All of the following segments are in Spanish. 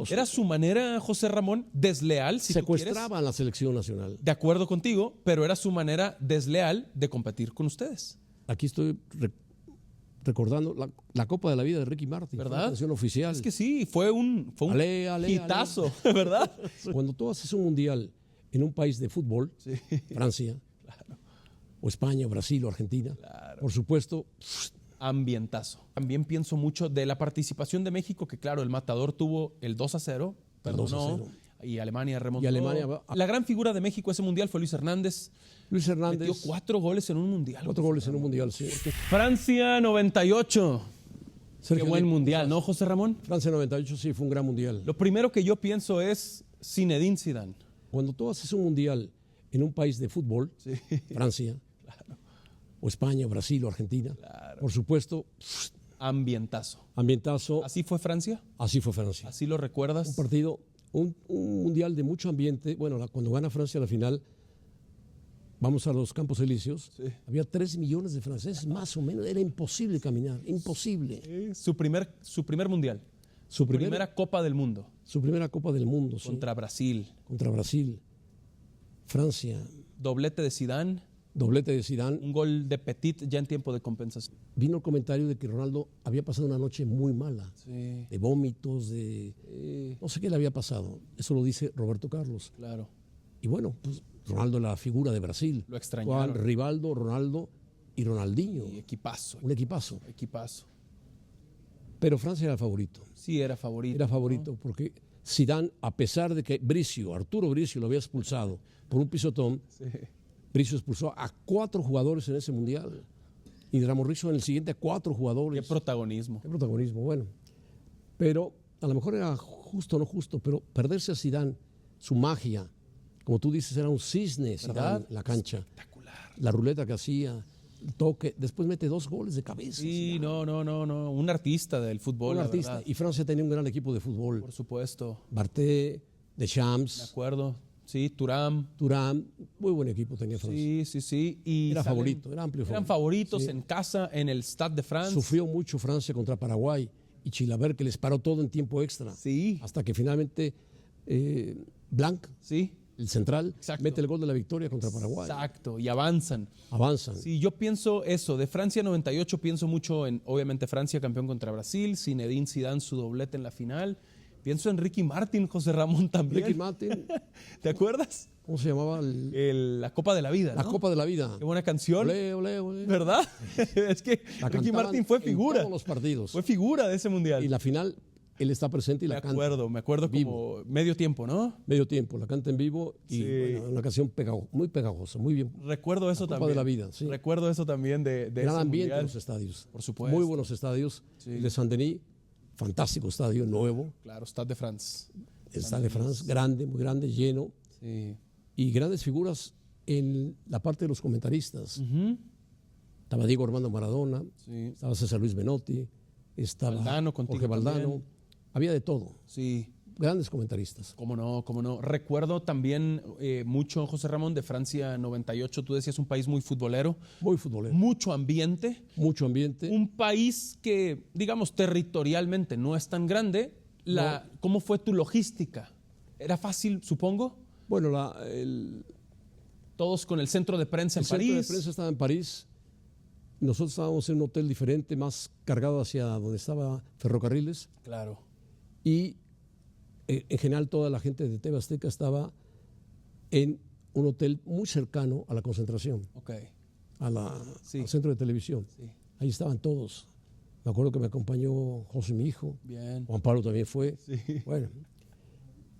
Era su manera, José Ramón, desleal, si tú quieres. Secuestraban la selección nacional. De acuerdo contigo, pero era su manera desleal de competir con ustedes. Aquí estoy recordando la Copa de la Vida de Ricky Martin, ¿verdad? Fue la canción oficial. Es que sí, fue un hitazo, ale. ¿verdad? Cuando tú haces un mundial en un país de fútbol, Sí. Francia, Claro. o España, o Brasil, o Argentina, Claro. por supuesto, Ambientazo. También pienso mucho de la participación de México, que claro, el Matador tuvo el 2-0, perdonó, 2-0. y Alemania remontó. Y Alemania La gran figura de México ese mundial fue Luis Hernández. Luis Hernández, Metió 4 goles en un mundial. 4 goles en un mundial, sí. Francia 98. Sergio Qué buen Lico, mundial, ¿no, José Ramón? Francia 98 sí fue un gran mundial. Lo primero que yo pienso es Zinedine Zidane. Cuando tú haces un mundial en un país de fútbol, Sí. Francia, o España, o Brasil, o Argentina, por supuesto, Ambientazo. ambientazo, ¿Así fue Francia? así fue Francia. ¿Así lo recuerdas? Un partido, un mundial de mucho ambiente. Bueno, cuando gana Francia la final, vamos a los Campos Elíseos, Sí. había 3 millones de franceses, más o menos, era imposible caminar, imposible. Su primer mundial. Su Primera Copa del Mundo su primera Copa del Mundo, sí, contra Brasil. contra Brasil, Francia, Doblete de Zidane, doblete de Zidane. un gol de Petit ya en tiempo de compensación. Vino el comentario de que Ronaldo había pasado una noche muy mala, Sí, de vómitos, no sé qué le había pasado. Eso lo dice Roberto Carlos. claro. Y bueno, pues Ronaldo la figura de Brasil. Lo extrañaron. Juan, Rivaldo, Ronaldo y Ronaldinho. Y equipazo, Un equipazo. equipazo. Pero Francia era el favorito. Sí, era favorito. Era favorito porque Zidane, a pesar de que Arturo Bricio lo había expulsado por un pisotón, Sí. Bricio expulsó a 4 jugadores en ese mundial. Y Ramón Rizzo en el siguiente a 4 jugadores. Qué protagonismo. Qué protagonismo, bueno. Pero a lo mejor era justo o no justo, pero perderse a Zidane, su magia, como tú dices, era un cisne Zidane ¿Verdad? en la cancha. Espectacular. La ruleta que hacía, el toque, después mete 2 goles de cabeza. Sí, Zidane. no. Un artista del fútbol, Un la artista. verdad. Y Francia tenía un gran equipo de fútbol. Por supuesto. Barté, De Deschamps, acuerdo. Sí, Thuram. Thuram, muy buen equipo tenía Francia. Sí. Y Era salen- favorito, era amplio Eran favorito. favoritos Sí. en casa, en el Stade de France. Sufrió mucho Francia contra Paraguay y Chilavert, que les paró todo en tiempo extra. Sí, Hasta que finalmente Blanc, sí. el central, Exacto. mete el gol de la victoria contra Paraguay. Exacto. Y avanzan. Avanzan. Sí, yo pienso eso. De Francia 98 pienso mucho en, obviamente, Francia campeón contra Brasil, Zinedine Zidane su doblete en la final. Pienso en Ricky Martin, José Ramón también. Ricky Martin, ¿Te acuerdas? ¿cómo se llamaba? La Copa de la Vida, La ¿no? Copa de la Vida. Qué buena canción. Olé, olé, olé. ¿Verdad? Es que La Ricky cantaban Martin fue en figura. todos los partidos. Fue figura de ese mundial. Y la final, él está presente y me la canta. me acuerdo vivo. como medio tiempo, ¿no? Medio tiempo, la canta en vivo y Sí. bueno, una canción muy pegajosa, muy bien. Recuerdo eso Copa también. de la Vida, sí. Recuerdo eso también de Gran ese ambiente en mundial. los estadios. Por supuesto. Muy buenos estadios. Sí. El de Saint-Denis, fantástico estadio, nuevo. Claro, Stade de France. El Stade de France, grande, muy grande, lleno. Sí. Y grandes figuras en la parte de los comentaristas. Ujú. Estaba Diego Armando Maradona, Sí. estaba César Luis Menotti, estaba Valdano, contigo Jorge Valdano. también. Había de todo. Sí. Grandes comentaristas. Cómo no, cómo no. Recuerdo también mucho, José Ramón, de Francia 98. Tú decías un país muy futbolero, Muy futbolero. mucho ambiente. Mucho ambiente. Un país que, digamos, territorialmente no es tan grande. ¿Cómo fue tu logística? ¿Era fácil, supongo? Bueno, Todos con el centro de prensa en el centro de París. prensa estaba en París. Nosotros estábamos en un hotel diferente, más cargado hacia donde estaba Ferrocarriles. Claro. Y en general toda la gente de TV Azteca estaba en un hotel muy cercano a la concentración, Ok. Sí. al centro de televisión. Sí. Ahí estaban todos. Me acuerdo que me acompañó José, mi hijo. Bien. Juan Pablo también fue. Sí. Bueno.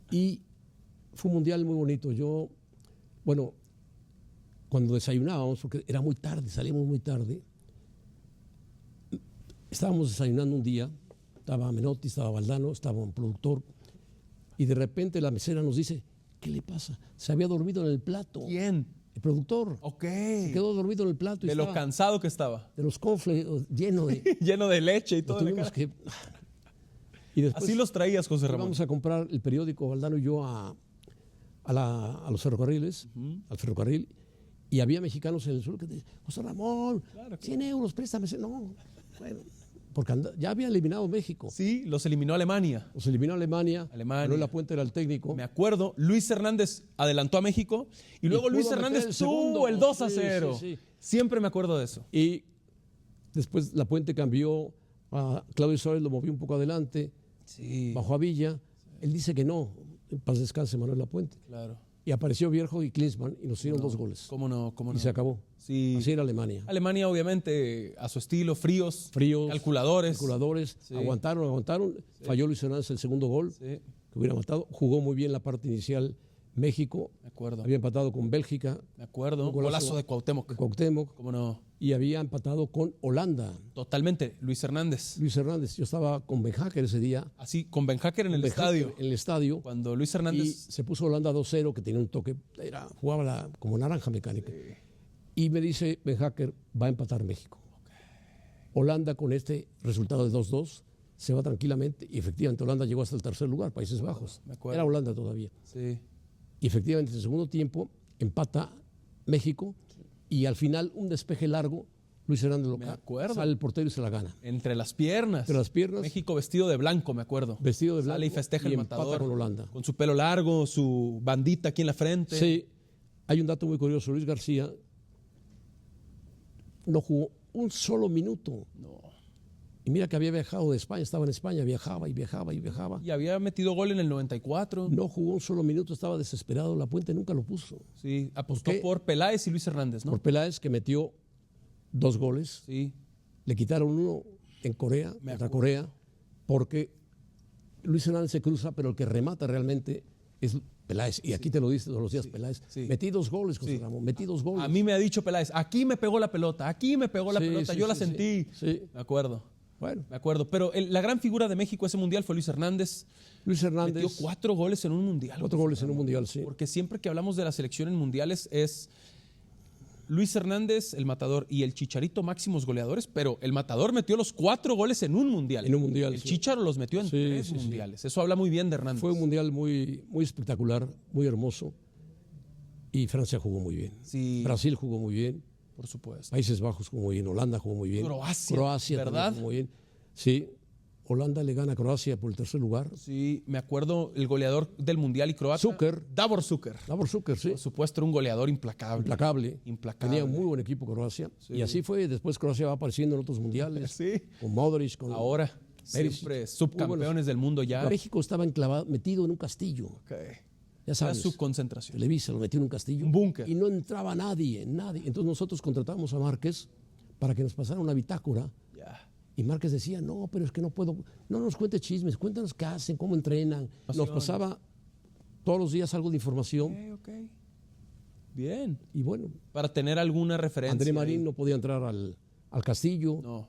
Y fue un mundial muy bonito. Bueno, cuando desayunábamos, porque era muy tarde, salíamos muy tarde, estábamos desayunando un día, estaba Menotti, estaba Valdano, estaba un productor, y de repente la mesera nos dice, ¿qué le pasa? Se había dormido en el plato. ¿Quién? El productor. Ok. Se quedó dormido en el plato. Y De lo estaba cansado que estaba. de los cornflakes lleno de... Lleno de leche y Lo todo. tuvimos que... Y después Así los traías, José Ramón. vamos a comprar el periódico, Valdano y yo, a los ferrocarriles, al ferrocarril, y había mexicanos en el sur que decían, José Ramón, Claro, 100 euros, préstame. No, bueno, porque ya había eliminado México. Sí, los eliminó Alemania. Los eliminó Alemania. Manuel Lapuente era el técnico. Me acuerdo, Luis Hernández adelantó a México y luego Luis Hernández tuvo el 2-0. Sí. Siempre me acuerdo de eso. Y después Lapuente cambió a Claudio Suárez, lo movió un poco adelante, bajó a Villa. Él dice que no, en paz descanse Manuel Lapuente. Claro. Y apareció Bierhoff y Klinsmann y nos hicieron 2 goles. ¿Cómo no? Y se acabó. Sí. Así era Alemania. Alemania, obviamente, a su estilo, fríos, calculadores. Sí. Aguantaron. Sí. Falló Luis Hernández el segundo gol, que hubiera matado. Jugó muy bien la parte inicial México. Me acuerdo. Había empatado con Bélgica. Me acuerdo. Un golazo de Cuauhtémoc. ¿Cómo no? Y había empatado con Holanda. Totalmente. Luis Hernández. Yo estaba con Ben Hacker ese día. Así, con Ben Hacker en el estadio. En el estadio. Cuando Luis Hernández... Y se puso Holanda 2-0, que tenía un toque, jugaba como naranja mecánica. Y me dice Ben Hacker, va a empatar México. Holanda con este resultado de 2-2 se va tranquilamente. Y efectivamente Holanda llegó hasta el tercer lugar, Países Bajos. Era Holanda todavía. Sí. Y efectivamente en el segundo tiempo empata México. Y al final, un despeje largo, Luis Hernández sale el portero y se la gana. Entre las piernas. México vestido de blanco, me acuerdo. Vestido de blanco. Sale y festeja el matador. Empata con Holanda. Con su pelo largo, su bandita aquí en la frente. Sí. Hay un dato muy curioso. Luis García no jugó un solo minuto. No. Y mira que había viajado de España, estaba en España, viajaba. Y había metido gol en el 94. No jugó un solo minuto, estaba desesperado. Lapuente nunca lo puso. Sí, apostó por Peláez y Luis Hernández, ¿no? Por Peláez, que metió 2 goles. Sí. Le quitaron uno en Corea, contra Corea, porque Luis Hernández se cruza, pero el que remata realmente es Peláez. Y aquí te lo dice todos los días, Peláez. Sí. Metí 2 goles, José Ramón, metí 2 goles. A mí me ha dicho Peláez, aquí me pegó la pelota, yo la sentí. Sí. Me acuerdo. Bueno. Me acuerdo, pero la gran figura de México ese mundial fue Luis Hernández. Metió 4 goles en un mundial. 4 goles en un mundial, sí. Porque siempre que hablamos de la selección en mundiales es Luis Hernández, el matador, y el Chicharito máximos goleadores, pero el matador metió los 4 goles en un mundial. En un mundial, El Chicharo los metió en 3 mundiales. Eso habla muy bien de Hernández. Fue un mundial muy, muy espectacular, muy hermoso. Y Francia jugó muy bien. Sí. Brasil jugó muy bien. Por supuesto. Países Bajos jugó muy bien. Holanda jugó muy bien. Croacia, ¿verdad? Jugó muy bien. Sí. Holanda le gana a Croacia por el tercer lugar. Sí, me acuerdo el goleador del mundial y croata. Davor Šuker. Sí. Por supuesto, era un goleador implacable. Tenía un muy buen equipo Croacia. Sí. Y así fue. Después Croacia va apareciendo en otros mundiales. Sí. Con Modric, con ahora, siempre subcampeones del mundo ya. México estaba metido en un castillo. Okay. Ya sabes. Era su concentración. Televisa lo metió en un castillo. Un búnker. Y no entraba nadie. Entonces nosotros contratamos a Márquez para que nos pasara una bitácora. Y Márquez decía, no, pero es que no puedo, no nos cuente chismes, cuéntanos qué hacen, cómo entrenan. Nos pasaba todos los días algo de información. Okay. Bien. Y bueno. Para tener alguna referencia. André Marín no podía entrar al castillo. No.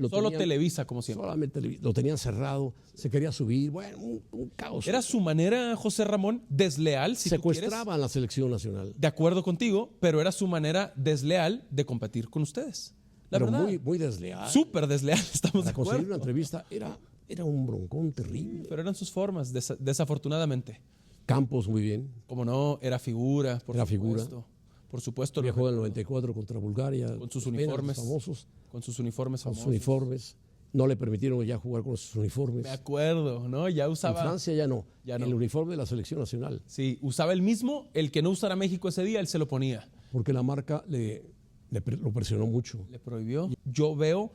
Solo Televisa, como siempre. Solamente lo tenían cerrado, se quería subir. Bueno, un caos. Era su manera, José Ramón, desleal, si secuestraban la selección nacional. De acuerdo contigo, pero era su manera desleal de competir con ustedes. Pero muy, muy desleal. Súper desleal, estamos de acuerdo. Para conseguir una entrevista era un broncón terrible. Pero eran sus formas, desafortunadamente. Campos muy bien. Como no, era figura, por supuesto. Viajó en el 94 contra Bulgaria. Con sus uniformes famosos. Con sus uniformes famosos. Con sus uniformes. No le permitieron ya jugar con sus uniformes. Me acuerdo, ¿no? Ya usaba... En Francia ya no. El uniforme de la selección nacional. Sí, usaba el mismo. El que no usara México ese día, él se lo ponía. Porque la marca lo presionó mucho. Le prohibió. Yo veo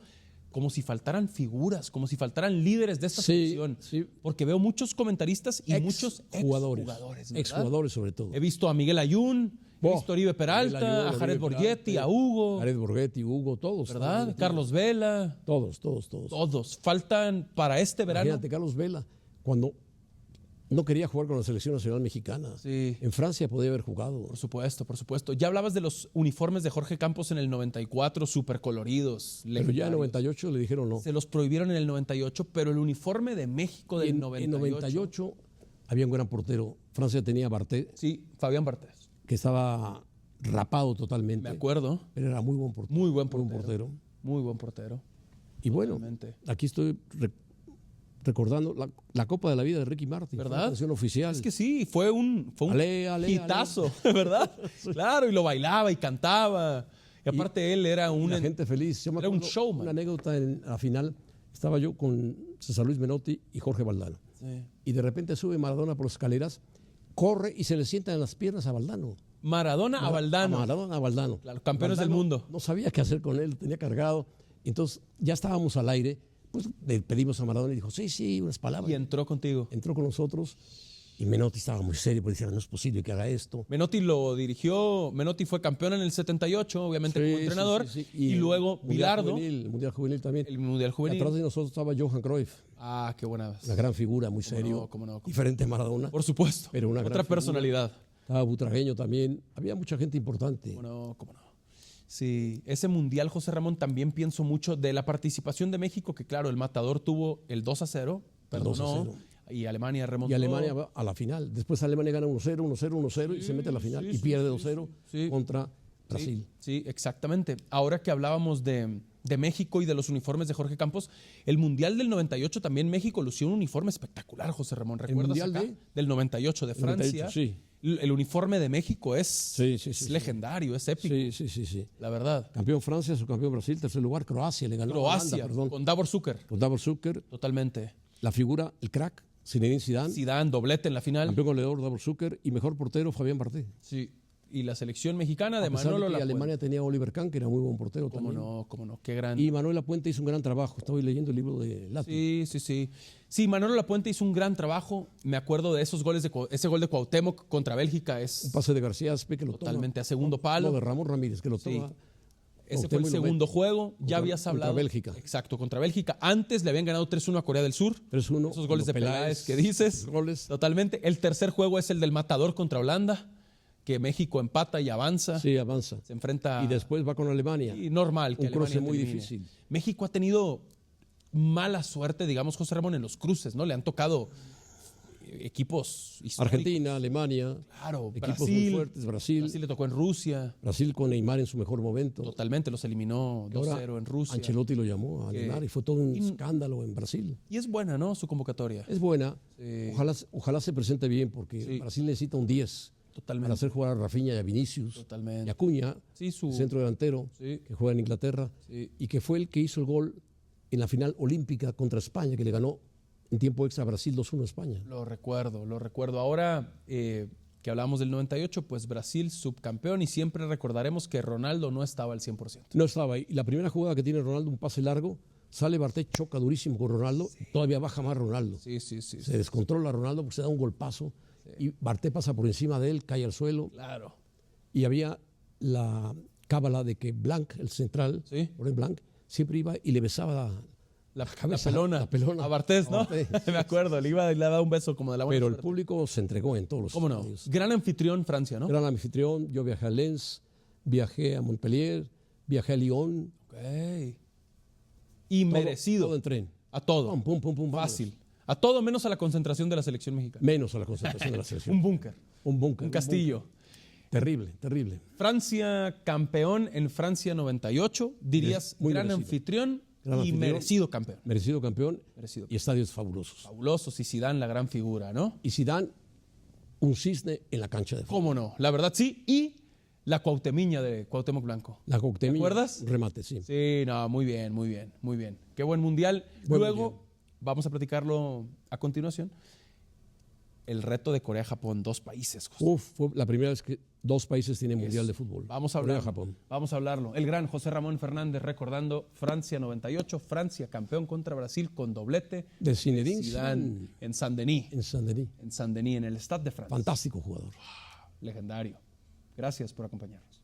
como si faltaran figuras, como si faltaran líderes de esta selección. Sí. Porque veo muchos comentaristas y muchos exjugadores. Exjugadores sobre todo. He visto a Miguel Ayun, he visto a Oribe Peralta, a Jared Borghetti, a Hugo. Jared Borghetti, Hugo, todos. ¿Verdad? Carlos Vela. Todos. Faltan para este verano. Imagínate, Carlos Vela, cuando no quería jugar con la selección nacional mexicana. Sí. En Francia podía haber jugado. Por supuesto. Ya hablabas de los uniformes de Jorge Campos en el 94, súper coloridos. Pero ya en el 98 le dijeron no. Se los prohibieron en el 98, pero el uniforme de México del 98. En 98 había un gran portero. Francia tenía a Barthé. Sí, Fabián Barthez. Que estaba rapado totalmente. Me acuerdo. Pero era muy buen portero. Muy buen portero. Y bueno, aquí estoy recordando la Copa de la Vida de Ricky Martin. ¿Verdad? Fue la canción oficial. Es que sí, fue un hitazo, ¿verdad? Sí. Claro, y lo bailaba y cantaba. Y aparte él era la gente feliz. Era un showman. Una anécdota en la final. Estaba yo con César Luis Menotti y Jorge Valdano. Sí. Y de repente sube Maradona por las escaleras, corre y se le sienta en las piernas a Valdano. Maradona a Valdano. Maradona a Valdano. Claro, campeones Valdano del mundo. No sabía qué hacer con él, lo tenía cargado. Entonces ya estábamos al aire, pues le pedimos a Maradona y dijo, sí, unas palabras. Y entró contigo. Entró con nosotros y Menotti estaba muy serio, porque decía, no es posible que haga esto. Menotti lo dirigió, Menotti fue campeón en el 78, obviamente como entrenador, sí. y luego Bilardo, El Mundial Juvenil también. el Mundial Juvenil. Atrás de nosotros estaba Johan Cruyff, Ah, qué buena. una gran figura, muy serio, cómo no. diferente a Maradona, Por supuesto, pero una gran otra figura. personalidad. Estaba Butragueño también, había mucha gente importante. Cómo no. Sí, ese Mundial, José Ramón, también pienso mucho de la participación de México, que claro, el Matador tuvo el 2-0, perdonó, 2-0. y Alemania remontó. Y Alemania va a la final. Después Alemania gana 1-0, 1-0, 1-0 y se mete a la final y pierde 2-0 contra Brasil. Sí, exactamente. Ahora que hablábamos de México y de los uniformes de Jorge Campos, el Mundial del 98 también México lució un uniforme espectacular, José Ramón. ¿Recuerdas Mundial acá? de? Del 98 de Francia. 98, sí. El uniforme de México es, Sí. legendario, es épico, Sí. la verdad. Campeón Francia, subcampeón Brasil, tercer lugar Croacia, le ganó a Croacia, Holanda, perdón, con Davor Zucker, con Davor Zucker, totalmente. la figura, el crack, Zinedine Zidane, Zidane, doblete en la final. campeón goleador Davor Zucker y mejor portero Fabián Barté. Sí. Y la selección mexicana de A pesar Manolo de que Lapuente. Alemania tenía a Oliver Kahn, que era muy buen portero Cómo también. no, qué gran. Y Manuel Lapuente hizo un gran trabajo. Estoy leyendo el libro de Lati. Sí. Sí, Manolo Lapuente hizo un gran trabajo. Me acuerdo de esos goles, ese gol de Cuauhtémoc contra Bélgica Un es pase de García Aspe que lo totalmente toma. a segundo palo. No, de Ramón Ramírez que lo toma. Ese fue el Cuauhtémoc y lo segundo mete. juego. Ya habías hablado. Contra Bélgica. Exacto, contra Bélgica. Antes le habían ganado 3-1 a Corea del Sur. 3-1. Esos goles de Peláez que dices. Goles. Totalmente. El tercer juego es el del Matador contra Holanda, que México empata y avanza. Sí, avanza. Se enfrenta. Y después va con Alemania. Y normal que Un cruce Alemania muy termine. difícil. México ha tenido mala suerte, digamos, José Ramón, en los cruces, ¿no? Le han tocado equipos históricos. Argentina, Alemania. Claro, Equipos Brasil. muy fuertes. Brasil Le tocó en Rusia. con Neymar en su mejor momento. Totalmente, los eliminó Ahora, 2-0 en Rusia. Ancelotti lo llamó a Neymar y fue todo un escándalo en Brasil. Y es buena, ¿no? Su convocatoria. Es buena. Sí. Ojalá se presente bien porque Sí. Brasil necesita un 10 Totalmente. para hacer jugar a Rafinha y a Vinicius Totalmente. y a Acuña, Sí, su. centro delantero Sí. que juega en Inglaterra Sí. y que fue el que hizo el gol en la final olímpica contra España, que le ganó en tiempo extra a Brasil 2-1 a España. Lo recuerdo. Ahora que hablamos del 98, pues Brasil subcampeón y siempre recordaremos que Ronaldo no estaba al 100%. No estaba ahí. Y la primera jugada que tiene Ronaldo, un pase largo, sale Barté, choca durísimo con Ronaldo, todavía baja más Ronaldo. Sí. Se descontrola Ronaldo porque se da un golpazo y Barté pasa por encima de él, cae al suelo Claro. y había la cábala de que Blanc, el central, Sí. Laurent Blanc, siempre iba y le besaba La cabeza, pelona. la pelona. A Bartés, ¿no? A Bartés. Me acuerdo, le iba y le daba un beso como de la buena pero el suerte. público se entregó en todos los ¿Cómo no? estadios. Gran anfitrión Francia, ¿no? Gran anfitrión, yo viajé a Lens, viajé a Montpellier, viajé a Lyon. Ok. Y Todo- merecido. Todo en tren. A todo. Pum, vámonos. Fácil. A todo menos a la concentración de la selección mexicana. Menos a la concentración de la Un selección. búnker. Un búnker. Un castillo. búnker. Terrible, terrible. Francia campeón en Francia 98. Dirías Muy gran merecido. anfitrión Gran y anfitrión. merecido campeón. Merecido campeón Merecido. y estadios fabulosos. Fabulosos y Zidane la gran figura, ¿no? Y Zidane, un cisne en la cancha de fútbol. ¿Cómo no? La verdad sí. Y la Cuauhtemiña de Cuauhtémoc Blanco. La Cuauhtémoc. ¿Te acuerdas? Un remate, sí. Sí, no, muy bien. Qué buen mundial. Buen Luego, mundial. vamos a platicarlo a continuación. El reto de Corea-Japón, 2 países. José. Fue la primera vez que 2 países tienen mundial de fútbol. Vamos a Corea, hablarlo. Japón. Vamos a hablarlo. El gran José Ramón Fernández recordando Francia 98, Francia campeón contra Brasil con doblete. De Zinedine Zidane Zidane en Saint-Denis, en Saint-Denis. en el Stade de France. Fantástico jugador. Legendario. Gracias por acompañarnos.